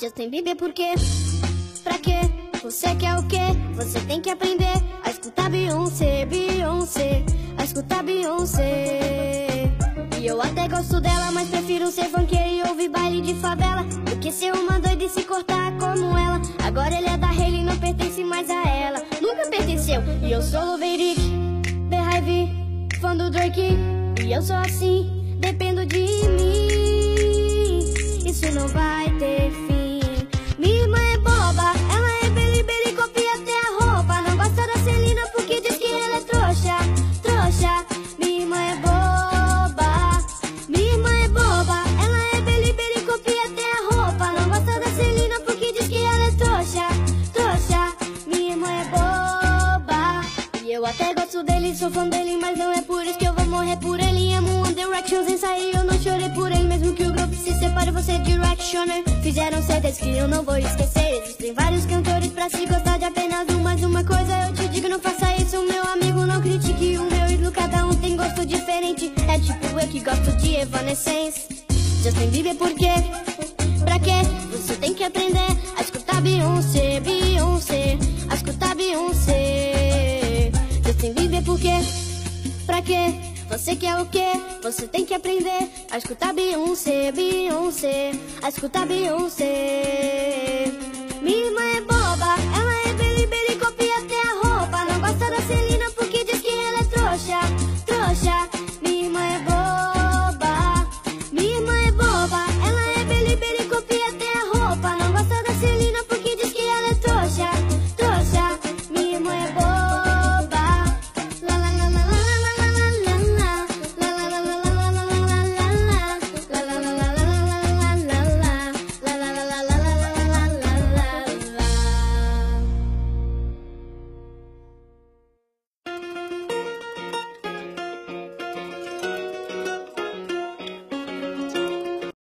Justin Bieber por quê? Pra quê? Você quer o quê? Você tem que aprender a escutar Beyoncé, Beyoncé, a escutar Beyoncé. E eu até gosto dela, mas prefiro ser funkeiro e ouvir baile de favela do que ser uma doida e se cortar como ela. Agora ele é da Hailey, não pertence mais a ela. Nunca pertenceu. E eu sou Loveirick, Beehive, fã do Drake. E eu sou assim, dependo de mim. Isso não vai ter fim. Minha irmã é boba, ela é beli, copia até a roupa. Não gosta da Celina porque diz que ela é trouxa, trouxa. Minha irmã é boba, minha irmã é boba, ela é beli, copia até a roupa. Não gosta da Celina porque diz que ela é trouxa, trouxa. Minha irmã é boba. E eu até gosto dele, sou fã dele, mas não é por isso que eu vou morrer por ele. Amo One Direction, sem sair eu não chorei por ele. Mesmo que o grupo se separe, você é Directioner. Fizeram CDs que eu não vou esquecer. Existem vários cantores pra se gostar de apenas um. Mas uma coisa eu te digo, não faça isso, meu amigo, não critique o meu ídolo. Cada um tem gosto diferente. É tipo eu que gosto de Evanescence. Justin Bieber por quê? Pra quê? Você tem que aprender a escutar Beyoncé, Beyoncé, a escutar Beyoncé. Justin Bieber por quê? Pra quê? Você quer o quê? Você tem que aprender a escutar Beyoncé, Beyoncé, a escutar Beyoncé.